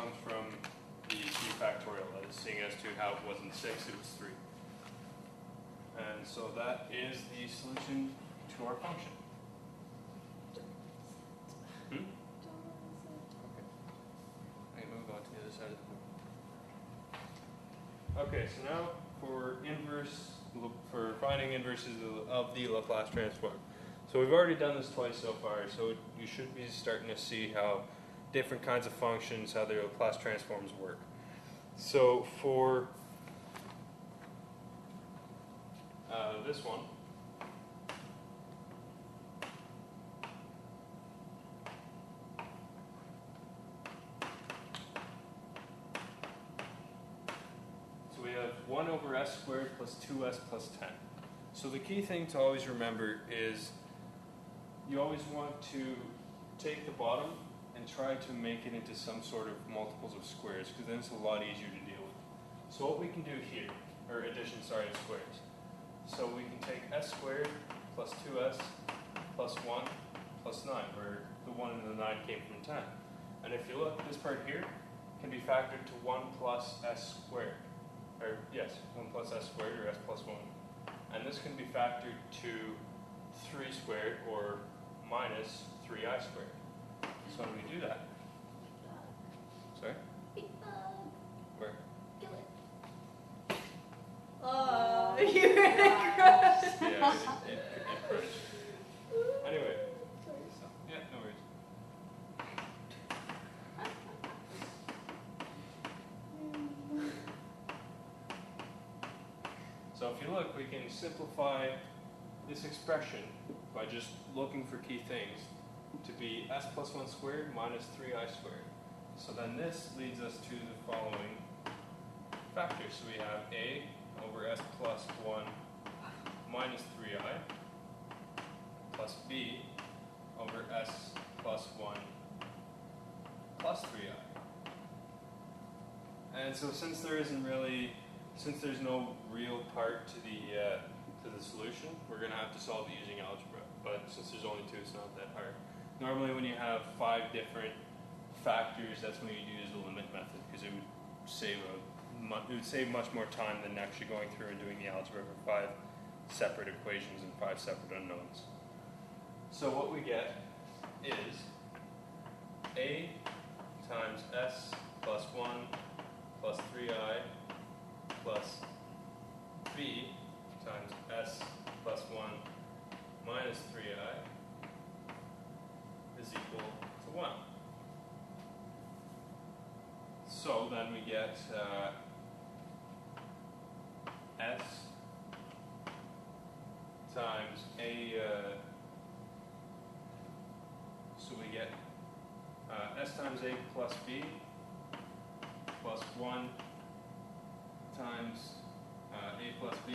comes from the 3 factorial, that is seeing as to how it wasn't 6, it was 3. And so that is the solution to our function. Okay. I can move on to the other side of the board. Okay, so now for finding inverses of the Laplace transform. So we've already done this twice so far, so you should be starting to see how different kinds of functions, how their Laplace transforms work. So for this one, so we have 1 over s squared plus 2s plus 10. So the key thing to always remember is you always want to take the bottom and try to make it into some sort of multiples of squares, because then it's a lot easier to deal with. So what we can do here, or addition, sorry, of squares. So we can take s squared plus 2s plus 1 plus 9, where the 1 and the 9 came from 10. And if you look, this part here can be factored to 1 plus s squared. Or yes, 1 plus s squared, or s plus 1. And this can be factored to 3 squared, or minus 3i squared. So when we do that, sorry? Where? Kill it. Oh, you ran across. Yeah, it crushed. Anyway. Yeah, no worries. So if you look, we can simplify this expression by just looking for key things to be s plus 1 squared minus 3i squared. So then this leads us to the following factors. So we have a over s plus 1 minus 3i plus b over s plus 1 plus 3i. And so since there's no real part to the solution, we're going to have to solve it using algebra. But since there's only 2, it's not that hard. Normally when you have 5 different factors, that's when you use the limit method, because it would save much more time than actually going through and doing the algebra for 5 separate equations and 5 separate unknowns. So what we get is a times s plus 1 plus 3i plus b times s plus 1 minus 3i is equal to 1. So then we get s times so we get s times a plus b plus 1 times a plus b,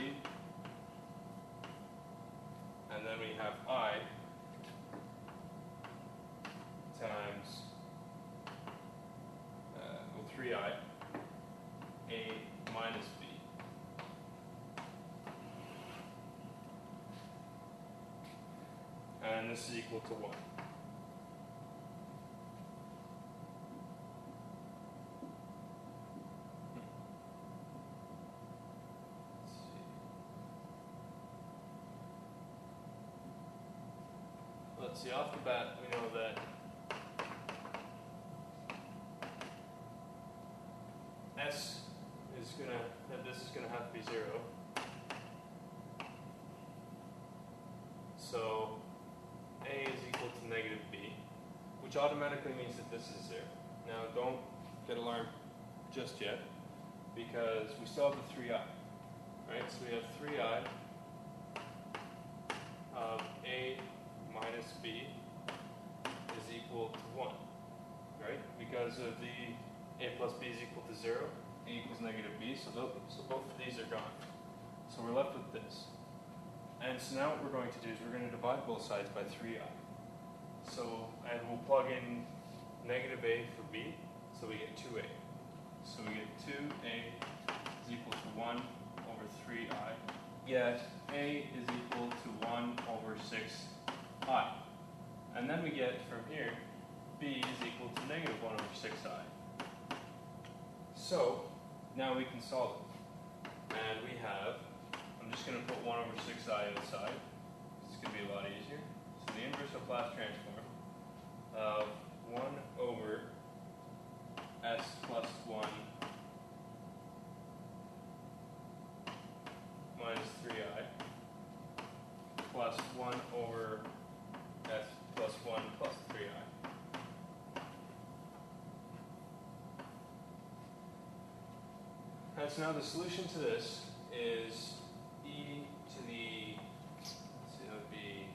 and then we have I times 3i, a minus b. And this is equal to 1. Let's see, off the bat, we know that this is gonna have to be 0. So a is equal to negative b, which automatically means that this is 0. Now don't get alarmed just yet, because we still have the 3i, right? So we have 3i of a minus b is equal to 1, right? Because of the a plus b is equal to 0, a equals negative b, so both of these are gone. So we're left with this. And so now what we're going to do is we're going to divide both sides by 3i. So, and we'll plug in negative a for b, so we get 2a. So we get 2a is equal to 1 over 3i, yet a is equal to 1 over 6i. And then we get from here, b is equal to negative 1 over 6i. So now we can solve it. And we have, I'm just going to put 1 over 6i outside. It's going to be a lot easier. So the inverse Laplace transform of 1 over s plus 1 minus 3i plus 1 over s plus 1 plus 3i. And so now the solution to this is e to the, let's see, that would be,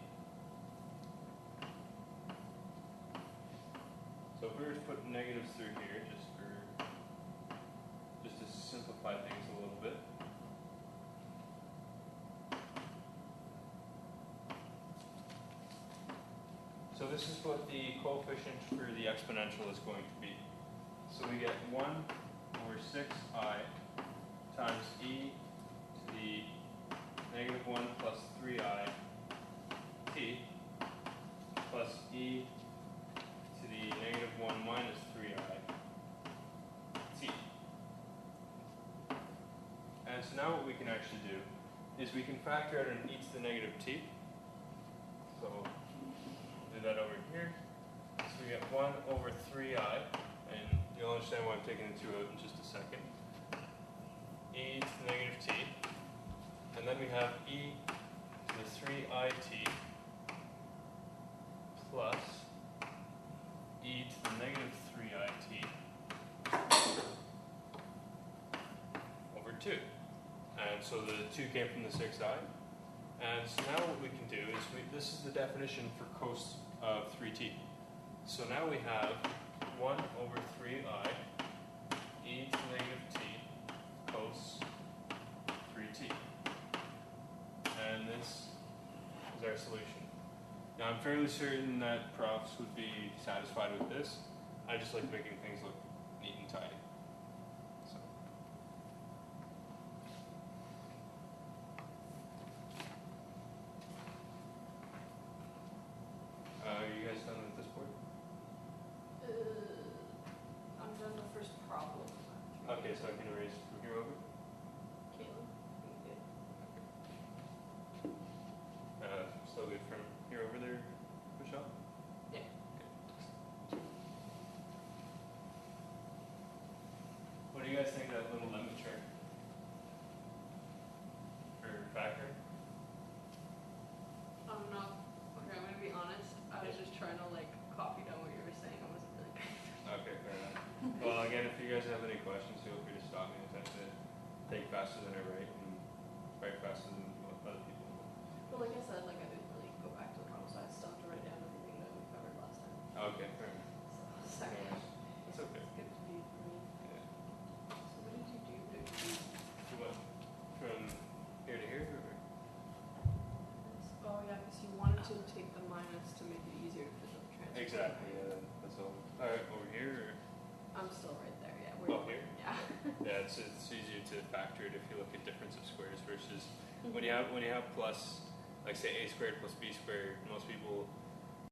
so if we were to put negatives through here, just to simplify things a little bit. So this is what the coefficient for the exponential is going to be. So we get 1 over 6i times e to the negative 1 plus 3i t plus e to the negative 1 minus 3i t. And so now what we can actually do is we can factor out an e to the negative t. So we'll do that over here. So we get 1 over 3i, and you'll understand why I'm taking the 2 out in just a second. E to the negative t, and then we have e to the 3it plus e to the negative 3it over 2. And so the 2 came from the 6i. And so now what we can do is, this is the definition for cos of 3t. So now we have 1 over 3i e to the negative t cos 3t. And this is our solution. Now I'm fairly certain that profs would be satisfied with this. I just like making things look neat and tidy. So. Are you guys done with this board? I'm done the first problem. Okay, so I can erase from here over? Caleb, you good? Still good from here over there, Michelle? Yeah. Okay. What do you guys think of that little limit chart for factor? I'm not. Okay, I'm gonna be honest. I was just trying to like copy down what you were saying. I wasn't really good. Okay, fair enough. Well, again, if you guys have any questions, feel free to stop me. I tend to think faster than I write and write faster than other people. Well, like I said, like I didn't really go back to the problem, so I still have to write down everything that we covered last time. Okay, fair enough. So, sorry. No worries. It's okay. It's good to be for me. Yeah. So what did you do? So what? From here to here? Or? Oh yeah, because you wanted to take the minus to make it easier to fit the transfer. Exactly, yeah, that's all. Alright, over here? Or? I'm still right there, yeah. Oh, here? Yeah. Yeah, it's easier to factor it if you look at difference of squares versus when you have plus, like say a squared plus b squared, most people